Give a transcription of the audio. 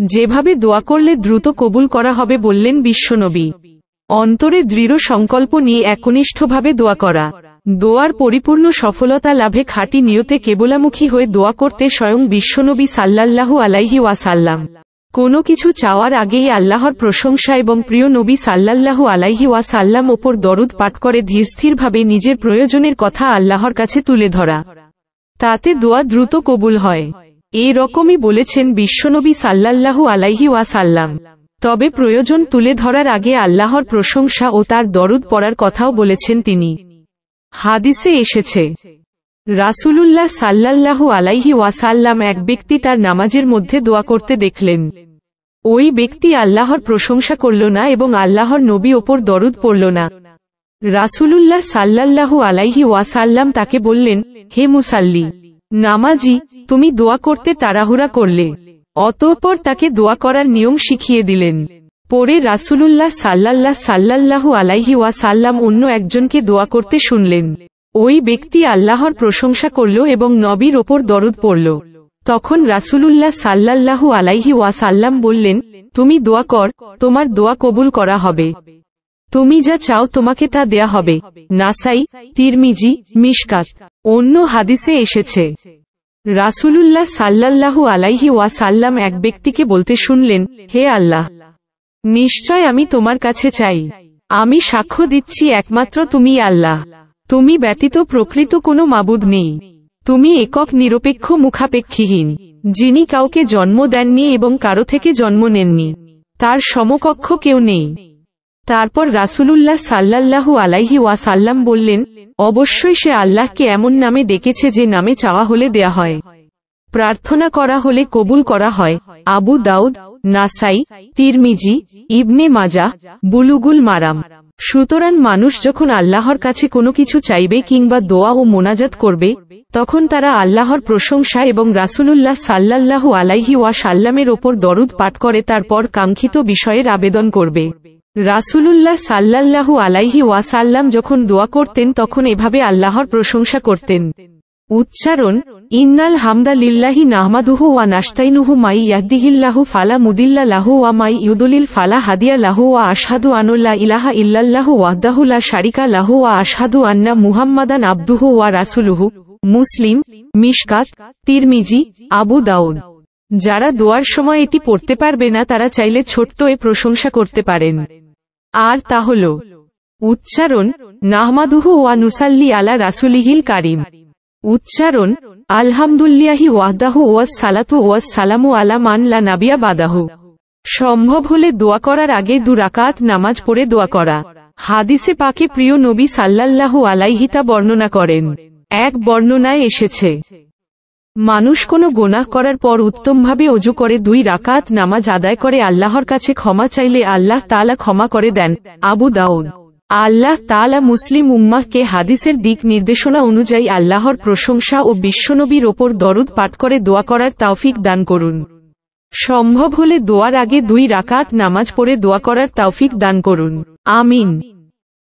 যেভাবে দোয়া করলে দ্রুত কবুল করা হবে বললেন বিশ্বনবী। অন্তরে দৃঢ় সংকল্প নিয়ে একনিষ্ঠভাবে দোয়া করা। দোয়ার পরিপূর্ণ সফলতা লাভে খাঁটি নিয়তে কেবলামুখী হয়ে দোয়া করতে স্বয়ং বিশ্বনবী সাল্লাল্লাহু আলাইহি ওয়াসাল্লাম। কোনো কিছু চাওয়ার আগেই আল্লাহর প্রশংসা এবং প্রিয় নবী সাল্লাল্লাহু আলাইহি ওয়াসাল্লাম ওপর দরুদ পাঠ করে ধীরস্থিরভাবে নিজের প্রয়োজনের কথা আল্লাহর কাছে তুলে ধরা। তাতে দোয়া দ্রুত কবুল হয়। এই রকমই বলেছেন বিশ্বনবী সাল্লাল্লাহু আলাইহি ওয়াসাল্লাম। তবে প্রয়োজন তুলে ধরার আগে আল্লাহর প্রশংসা ও তার দরুদ পড়ার কথাও বলেছেন তিনি। হাদিসে এসেছে, রাসূলুল্লাহ সাল্লাল্লাহু আলাইহি ওয়াসাল্লাম এক ব্যক্তি তার নামাজের মধ্যে দোয়া করতে দেখলেন। ওই ব্যক্তি আল্লাহর প্রশংসা করল না এবং আল্লাহর নবী ওপর দরুদ পড়ল না। রাসূলুল্লাহ সাল্লাল্লাহু আলাইহি ওয়াসাল্লাম তাকে বললেন, হে মুসাল্লি, নামাজি, তুমি দোয়া করতে তাড়াহুড়া করলে। অতঃপর তাকে দোয়া করার নিয়ম শিখিয়ে দিলেন। পরে রাসূলুল্লাহ সাল্লাল্লাহু আলাইহি ওয়াসাল্লাম অন্য একজনকে দোয়া করতে শুনলেন। ওই ব্যক্তি আল্লাহর প্রশংসা করল এবং নবীর ওপর দরুদ পড়ল। তখন রাসূলুল্লাহ সাল্লাল্লাহু আলাইহি ওয়াসাল্লাম বললেন, তুমি দোয়া কর, তোমার দোয়া কবুল করা হবে। তুমি যা চাও তোমাকে তা দেয়া হবে। নাসাই, তিরমিজি, মিশকাত। অন্য হাদিসে এসেছে, রাসূলুল্লাহ সাল্লাল্লাহু আলাইহি ওয়াসাল্লাম এক ব্যক্তিকে বলতে শুনলেন, হে আল্লাহ, নিশ্চয় আমি তোমার কাছে চাই। আমি সাক্ষ্য দিচ্ছি একমাত্র তুমি আল্লাহ। তুমি ব্যতীত প্রকৃত কোনো মাবুদ নেই। তুমি একক নিরপেক্ষ মুখাপেক্ষীহীন, যিনি কাউকে জন্ম দেননি এবং কারো থেকে জন্ম নেননি। তার সমকক্ষ কেউ নেই। তারপর রাসূলুল্লাহ সাল্লাল্লাহু আলাইহি ওয়াসাল্লাম বললেন, অবশ্যই সে আল্লাহকে এমন নামে ডেকেছে যে নামে চাওয়া হলে দেয়া হয়, প্রার্থনা করা হলে কবুল করা হয়। আবু দাউদ, নাসাই, তিরমিজি, ইবনে মাজাহ, বুলুগুল মারাম। সুতরাং মানুষ যখন আল্লাহর কাছে কোনো কিছু চাইবে কিংবা দোয়া ও মোনাজাত করবে, তখন তারা আল্লাহর প্রশংসা এবং রাসূলুল্লাহ সাল্লাল্লাহু আলাইহি ওয়াসাল্লামের ওপর দরুদ পাঠ করে তারপর কাঙ্ক্ষিত বিষয়ের আবেদন করবে। রাসূলুল্লাহ সাল্লাল্লাহু আলাইহি ওয়াসাল্লাম যখন দোয়া করতেন তখন এভাবে আল্লাহর প্রশংসা করতেন। উচ্চারণ, ইন্নাল হামদা লিল্লাহি নাহমাদুহু ওয়া নাস্তাইনুহু মাই ইয়াহদিহিল্লাহু ফালা মুদিল্লা লাহু ওয়া মাই ইউদলিল ফালা হাদিয়া লাহু ওয়া আশহাদু আন্না ইলাহা ইল্লাল্লাহু ওয়াহদাহু লা শারিকা লাহু ওয়া আশহাদু আন্না মুহাম্মাদান আবদুহু ওয়া রাসূলুহু। মুসলিম, মিশকাত, তিরমিজি, আবু দাউদ। যারা দোয়ার সময় এটি পড়তে পারবে না তারা চাইলে ছোট্ট এ প্রশংসা করতে পারেন। আর তা হল, উচ্চারণ, নাহমাদুহু ওয়া নুসাল্লি আলা রাসূলিহিল কারীম। উচ্চারণ, আলহামদুলিল্লাহি ওয়াহদাহু ওয়াস সালাতু ওয়াস সালামু আলা মান লা নাবিয়া বাদাহু। সম্ভব হলে দোয়া করার আগে 2 রাকাত নামাজ পড়ে দোয়া করা। হাদিসে পাকে প্রিয় নবী সাল্লাল্লাহু আলাইহি তা বর্ণনা করেন। এক বর্ণনায় এসেছে, মানুষ কোনো গুনাহ করার পর উত্তমভাবে ওযু করে 2 রাকাত নামাজ আদায় করে আল্লাহর কাছে ক্ষমা চাইলে আল্লাহ তাআলা ক্ষমা করে দেন। আবু দাউদ। আল্লাহ তাআলা মুসলিম উম্মাহকে হাদিসের দিক নির্দেশনা অনুযায়ী আল্লাহর প্রশংসা ও বিশ্বনবীর ওপর দরুদ পাঠ করে দোয়া করার তৌফিক দান করুন। সম্ভব হলে দোয়ার আগে 2 রাকাত নামাজ পড়ে দোয়া করার তৌফিক দান করুন। আমিন।